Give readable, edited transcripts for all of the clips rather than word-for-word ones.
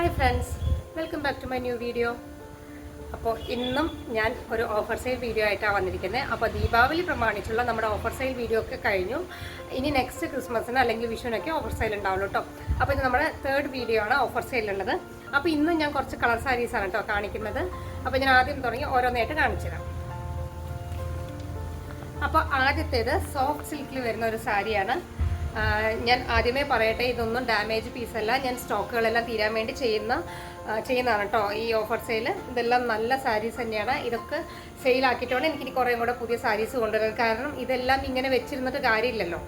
Hi friends, welcome back to my new video. അപ്പോൾ ഇന്നും ഞാൻ ഒരു ഓഫർ സെയിൽ വീഡിയോ ആയിട്ടാണ് വന്നിരിക്കുന്നത്. അപ്പോൾ ദീപാവലി പ്രമാണിച്ചുള്ള നമ്മുടെ ഓഫർ സെയിൽ വീഡിയോ ഒക്കെ കഴിഞ്ഞു. ഇനി നെക്സ്റ്റ് ക്രിസ്മസിന് അല്ലെങ്കിൽ വിഷുവിനൊക്കെ ഓഫർ സെയിൽ ഉണ്ടാവുള്ളൂ കേട്ടോ. അപ്പോൾ ഇത് നമ്മുടെ തേർഡ് വീഡിയോ ആണ് ഓഫർ സെയിലുള്ളത്. അപ്പോൾ ഇന്നും ഞാൻ കുറച്ച് കളർ സാരീസാണ് കേട്ടോ കാണിക്കുന്നത്. അപ്പോൾ ഞാൻ ആദ്യം തുടങ്ങി ഓരോന്നായിട്ട് കാണിച്ചു തരാം. അപ്പോൾ ആദ്യത്തേത് സോഫ്റ്റ് സിൽക്കിൽ വരുന്ന ഒരു സാരിയാണ്. ഞാൻ ആദ്യമേ പറയട്ടെ, ഇതൊന്നും ഡാമേജ് പീസല്ല. ഞാൻ സ്റ്റോക്കുകളെല്ലാം തീരാൻ വേണ്ടി ചെയ്യുന്നതാണ് കേട്ടോ ഈ ഓഫർ സെയിൽ. ഇതെല്ലാം നല്ല സാരീസ് തന്നെയാണ്. ഇതൊക്കെ സെയിലാക്കിയിട്ടാണ് എനിക്കിനി കുറേ കൂടെ പുതിയ സാരീസ് കൊണ്ടുവരുന്നത്. കാരണം ഇതെല്ലാം ഇങ്ങനെ വെച്ചിരുന്നിട്ട് കാര്യമില്ലല്ലോ.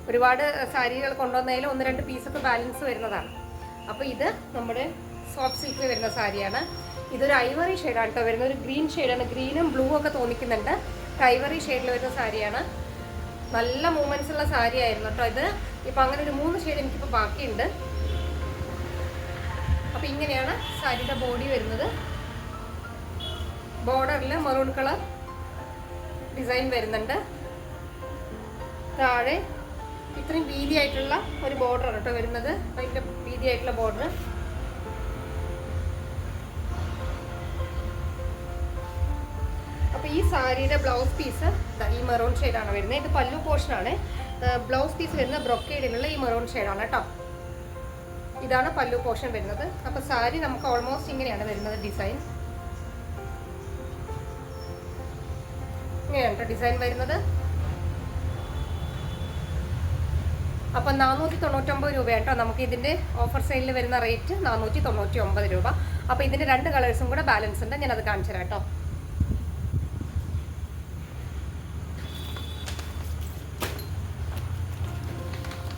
ഒരുപാട് സാരികൾ കൊണ്ടുവന്നതിൽ 1-2 പീസൊക്കെ ബാലൻസ് വരുന്നതാണ്. അപ്പോൾ ഇത് നമ്മുടെ സോഫ്റ്റ് സിൽക്കിൽ വരുന്ന സാരിയാണ്. ഇതൊരു ഐവറി ഷെയ്ഡാണ് കേട്ടോ വരുന്നത്. ഒരു ഗ്രീൻ ഷെയ്ഡാണ്. ഗ്രീനും ബ്ലൂ ഒക്കെ തോന്നിക്കുന്നുണ്ട്. ഐവറി ഷെയ്ഡിൽ വരുന്ന സാരിയാണ്. നല്ല മൂവ്മെന്റ്സ് ഉള്ള സാരി ആയിരുന്നു കേട്ടോ ഇത്. ഇപ്പം അങ്ങനെ ഒരു 3 ഷെയ്ഡ് എനിക്കിപ്പോൾ ബാക്കിയുണ്ട്. അപ്പം ഇങ്ങനെയാണ് സാരിയുടെ ബോഡി വരുന്നത്. ബോർഡറിൽ മെറൂൺ കളർ ഡിസൈൻ വരുന്നുണ്ട്. താഴെ ഇത്രയും വീതിയായിട്ടുള്ള ഒരു ബോർഡറാണ് കേട്ടോ വരുന്നത്. അതിൻ്റെ വീതിയായിട്ടുള്ള ബോർഡർ. അപ്പോൾ ഈ സാരിയുടെ ബ്ലൗസ് പീസ് ഈ മെറൂൺ ഷെയ്ഡാണ് വരുന്നത്. ഇത് പല്ലു പോർഷനാണ്. ബ്ലൗസ് പീസ് വരുന്ന ബ്രൊക്കേഡിനുള്ള ഈ മെറൂൺ ഷെയ്ഡാണ് കേട്ടോ. ഇതാണ് പല്ലു പോർഷൻ വരുന്നത്. അപ്പോൾ സാരി നമുക്ക് ഓൾമോസ്റ്റ് ഇങ്ങനെയാണ് വരുന്നത് ഡിസൈൻ. ഇങ്ങനെയാണ് കേട്ടോ ഡിസൈൻ വരുന്നത്. അപ്പം 499 രൂപ കേട്ടോ നമുക്ക് ഇതിൻ്റെ ഓഫർ സെയിലിൽ വരുന്ന റേറ്റ്. 499 രൂപ. അപ്പോൾ ഇതിൻ്റെ 2 കളേഴ്സും കൂടെ ബാലൻസ് ഉണ്ട്. ഞാനത് കാണിച്ചു തരാം കേട്ടോ.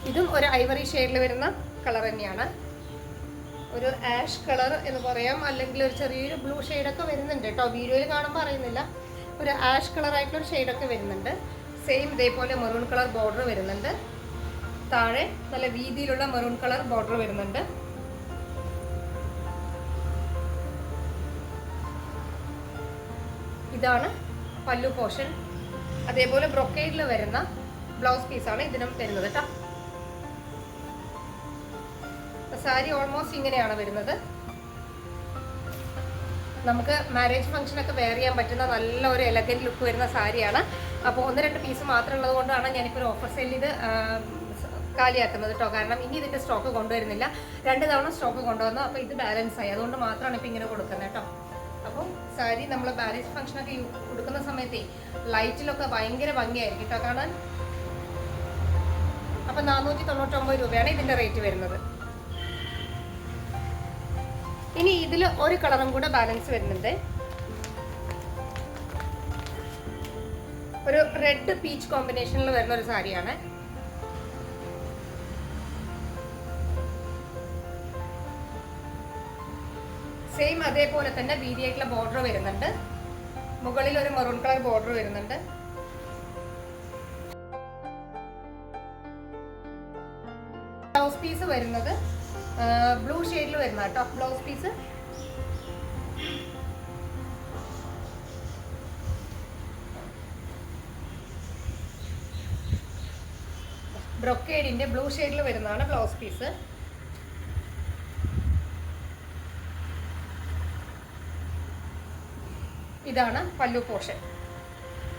ഇതും ഒരു ഐവറി ഷെയ്ഡിൽ വരുന്ന കളർ തന്നെയാണ്. ഒരു ആഷ് കളർ എന്ന് പറയാം, അല്ലെങ്കിൽ ഒരു ചെറിയൊരു ബ്ലൂ ഷെയ്ഡൊക്കെ വരുന്നുണ്ട് കേട്ടോ. വീഡിയോയിൽ കാണുമ്പോൾ അറിയുന്നില്ല. ഒരു ആഷ് കളറായിട്ടുള്ളൊരു ഷെയ്ഡൊക്കെ വരുന്നുണ്ട്. സെയിം ഇതേപോലെ മെറൂൺ കളർ ബോർഡർ വരുന്നുണ്ട്. താഴെ നല്ല വീതിയിലുള്ള മെറൂൺ കളർ ബോർഡർ വരുന്നുണ്ട്. ഇതാണ് പല്ലു പോർഷൻ. അതേപോലെ ബ്രൊക്കേഡിൽ വരുന്ന ബ്ലൗസ് പീസാണ് ഇതിനും വരുന്നത് കേട്ടോ. സാരി ഓൾമോസ്റ്റ് ഇങ്ങനെയാണ് വരുന്നത്. നമുക്ക് മാരേജ് ഫംഗ്ഷനൊക്കെ വെയർ ചെയ്യാൻ പറ്റുന്ന നല്ല ഒരു എലഗൻറ്റ് ലുക്ക് വരുന്ന സാരിയാണ്. അപ്പോൾ 1-2 പീസ് മാത്രം ഉള്ളത് കൊണ്ടാണ് ഞാനിപ്പോൾ ഒരു ഓഫർ സെയിൽ ഇത് കാലിയാക്കുന്നത് കേട്ടോ. കാരണം ഇനി ഇതിൻ്റെ സ്റ്റോക്ക് കൊണ്ടുവരുന്നില്ല. 2 തവണ സ്റ്റോക്ക് കൊണ്ടുവന്നു. അപ്പോൾ ഇത് ബാലൻസ് ആയി. അതുകൊണ്ട് മാത്രമാണ് ഇപ്പോൾ ഇങ്ങനെ കൊടുക്കുന്നത് കേട്ടോ. അപ്പോൾ സാരി നമ്മൾ മാരേജ് ഫംഗ്ഷനൊക്കെ കൊടുക്കുന്ന സമയത്തേ ലൈറ്റിലൊക്കെ ഭയങ്കര ഭംഗിയായിരിക്കും കേട്ടോ കാണാൻ. അപ്പോൾ 499 രൂപയാണ് ഇതിൻ്റെ റേറ്റ് വരുന്നത്. ഇനി ഇതിൽ ഒരു കളറും കൂടെ ബാലൻസ് വരുന്നുണ്ട്. ഒരു റെഡ് പീച്ച് കോമ്പിനേഷനിൽ വരുന്ന ഒരു സാരിയാണ്. സെയിം അതേപോലെ തന്നെ വീതിയായിട്ടുള്ള ബോർഡർ വരുന്നുണ്ട്. മുകളിൽ ഒരു മെറൂൺ കളർ ബോർഡർ വരുന്നുണ്ട്. ബ്ലൗസ് പീസ് വരുന്നത് ബ്ലൂ ഷെയ്ഡിൽ വരുന്ന കേട്ടോ ബ്ലൗസ് പീസ്. ബ്രൊക്കേഡിന്റെ ബ്ലൂ ഷെയ്ഡിൽ വരുന്നതാണ് ബ്ലൗസ് പീസ്. ഇതാണ് പല്ലു പോർഷൻ.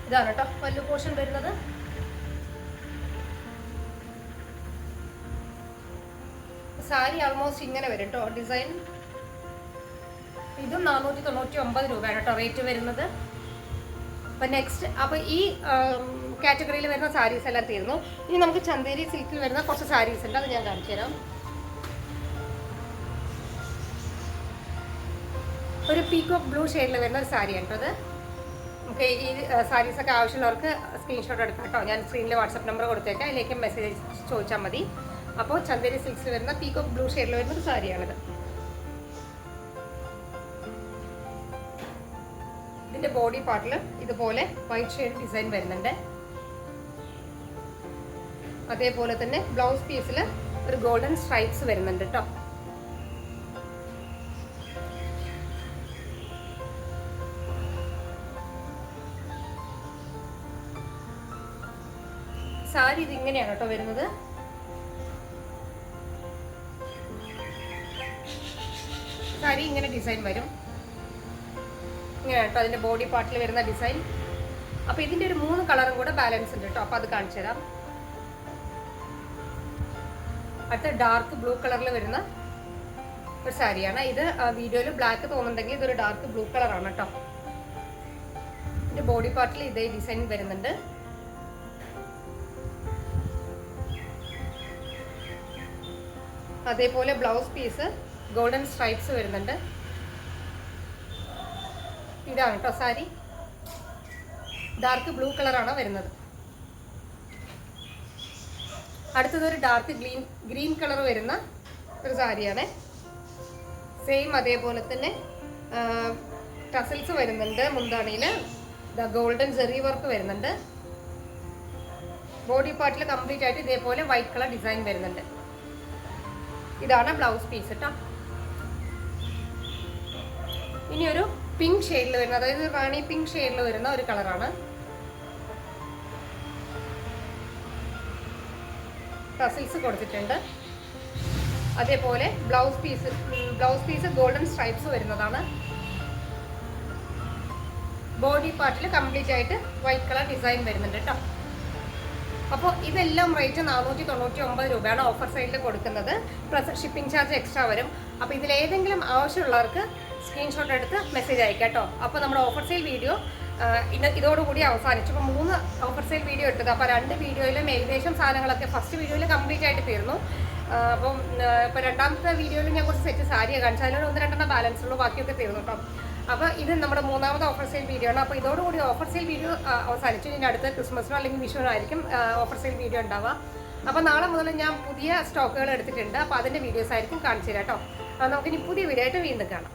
ഇതാണ് കേട്ടോ പല്ലു പോർഷൻ വരുന്നത്. സാരി ഓൾമോസ്റ്റ് ഇങ്ങനെ വരും കേട്ടോ ഡിസൈൻ. ഇതും 499 രൂപയാണ് കേട്ടോ റേറ്റ് വരുന്നത്. അപ്പം നെക്സ്റ്റ്, അപ്പോൾ ഈ കാറ്റഗറിയിൽ വരുന്ന സാരീസ് എല്ലാം തീർന്നു. ഇനി നമുക്ക് ചന്തേരി സിൽക്കിൽ വരുന്ന കുറച്ച് സാരീസ് ഉണ്ട്. അത് ഞാൻ കാണിച്ചു തരാം. ഒരു പീകോക്ക് ബ്ലൂ ഷെയ്ഡിൽ വരുന്ന ഒരു സാരിയാണ് കേട്ടോ അത്. നമുക്ക് ഈ സാരീസൊക്കെ ആവശ്യമുള്ളവർക്ക് സ്ക്രീൻഷോട്ട് എടുക്കാം കേട്ടോ. ഞാൻ സ്ക്രീനിൽ വാട്സപ്പ് നമ്പർ കൊടുത്തേക്കാം. അതിലേക്ക് മെസ്സേജ് ചോദിച്ചാൽ മതി. അപ്പോൾ ചന്തേരി സിൽക്സിൽ വരുന്ന പീകോക്ക് ബ്ലൂ ഷെയ്ഡിൽ വരുന്ന ഒരു സാരിയാണിത്. ഇതിൻ്റെ ബോഡി പാർട്ടിൽ ഇതുപോലെ വൈറ്റ് ഷെയ്ഡ് ഡിസൈൻ വരുന്നുണ്ട്. അതേപോലെ തന്നെ ബ്ലൗസ് പീസിൽ ഒരു ഗോൾഡൻ സ്ട്രൈപ്സ് വരുന്നുണ്ട് കേട്ടോ. സാരി ഇതിങ്ങനെയാണ് കേട്ടോ വരുന്നത്. സാരി ഇങ്ങനെ ഡിസൈൻ വരും. ഇങ്ങനെ കേട്ടോ അതിൻ്റെ ബോഡി പാർട്ടിൽ വരുന്ന ഡിസൈൻ. അപ്പോൾ ഇതിൻ്റെ ഒരു 3 കളറും കൂടെ ബാലൻസ് ഉണ്ട് കേട്ടോ. അപ്പോൾ അത് കാണിച്ചു തരാം. അടുത്ത ഡാർക്ക് ബ്ലൂ കളറിൽ വരുന്ന ഒരു സാരിയാണ് ഇത്. വീഡിയോയിൽ ബ്ലാക്ക് തോന്നുന്നുണ്ടെങ്കിൽ ഇതൊരു ഡാർക്ക് ബ്ലൂ കളറാണ് കേട്ടോ. ഇതിൻ്റെ ബോഡി പാർട്ടിൽ ഇതേ ഡിസൈൻ വരുന്നുണ്ട്. അതേപോലെ ബ്ലൗസ് പീസ് ഗോൾഡൻ സ്ട്രൈപ്സ് വരുന്നുണ്ട്. ഇതാണ് കേട്ടോ സാരി. ഡാർക്ക് ബ്ലൂ കളറാണ് വരുന്നത്. അടുത്തതൊരു ഡാർക്ക് ഗ്രീൻ കളർ വരുന്ന ഒരു സാരിയാണ്. സെയിം അതേപോലെ തന്നെ ടസൽസ് വരുന്നുണ്ട്. മുന്താണിയിൽ ഗോൾഡൻ ജെറി വർക്ക് വരുന്നുണ്ട്. ബോഡി പാർട്ടിൽ കംപ്ലീറ്റ് ആയിട്ട് ഇതേപോലെ വൈറ്റ് കളർ ഡിസൈൻ വരുന്നുണ്ട്. ഇതാണ് ബ്ലൗസ് പീസ് കേട്ടോ. ഇനി ഒരു പിങ്ക് ഷെയ്ഡിൽ വരുന്ന, അതായത് റാണി പിങ്ക് ഷെയ്ഡിൽ വരുന്ന ഒരു കളറാണ്. ടസിൽസ് കൊടുത്തിട്ടുണ്ട്. അതേപോലെ ബ്ലൗസ് പീസ് ഗോൾഡൻ സ്ട്രൈപ്സ് വരുന്നതാണ്. ബോഡി പാർട്ടിൽ കംപ്ലീറ്റ് ആയിട്ട് വൈറ്റ് കളർ ഡിസൈൻ വരുന്നുണ്ട് കേട്ടോ. അപ്പോൾ ഇതെല്ലാം റേറ്റ് 499 രൂപയാണ് ഓഫർ സൈഡിൽ കൊടുക്കുന്നത്. പ്ലസ് ഷിപ്പിംഗ് ചാർജ് എക്സ്ട്രാ വരും. അപ്പോൾ ഇതിലേതെങ്കിലും ആവശ്യമുള്ളവർക്ക് സ്ക്രീൻഷോട്ട് എടുത്ത് മെസ്സേജ് അയക്കാം കേട്ടോ. അപ്പോൾ നമ്മുടെ ഓഫർ സെയിൽ വീഡിയോ ഇതോടുകൂടി അവസാനിച്ചു. അപ്പോൾ 3 ഓഫർ സെയിൽ വീഡിയോ ഇട്ടത്. അപ്പോൾ 2 വീഡിയോയിലും ഏകദേശം സാധനങ്ങളൊക്കെ ഫസ്റ്റ് വീഡിയോയിൽ കംപ്ലീറ്റ് ആയിട്ട് തീർന്നു. അപ്പം ഇപ്പോൾ രണ്ടാമത്തെ വീഡിയോയിൽ ഞാൻ കുറച്ച് സെറ്റ് സാരിയാണ് കാണിച്ചു. അതിനോട് 1-2 ബാലൻസ് ഉള്ളൂ, ബാക്കിയൊക്കെ തീർന്നു കേട്ടോ. അപ്പോൾ ഇത് നമ്മുടെ 3ാമത്തെ ഓഫർ സെയിൽ വീഡിയോ ആണ്. അപ്പോൾ ഇതോടുകൂടി ഓഫർ സെയിൽ വീഡിയോ അവസാനിച്ചു. ഇനി അടുത്ത ക്രിസ്മസിനോ അല്ലെങ്കിൽ വിഷുവിനോ ആയിരിക്കും ഓഫർ സെയിൽ വീഡിയോ ഉണ്ടാവുക. അപ്പോൾ നാളെ മുതൽ ഞാൻ പുതിയ സ്റ്റോക്കുകൾ എടുത്തിട്ടുണ്ട്. അപ്പോൾ അതിൻ്റെ വീഡിയോസ് ആയിരിക്കും കാണിച്ചു തരാം കേട്ടോ. നമുക്കിനി പുതിയ വീഡിയോ ആയിട്ട് വീണ്ടും കാണാം.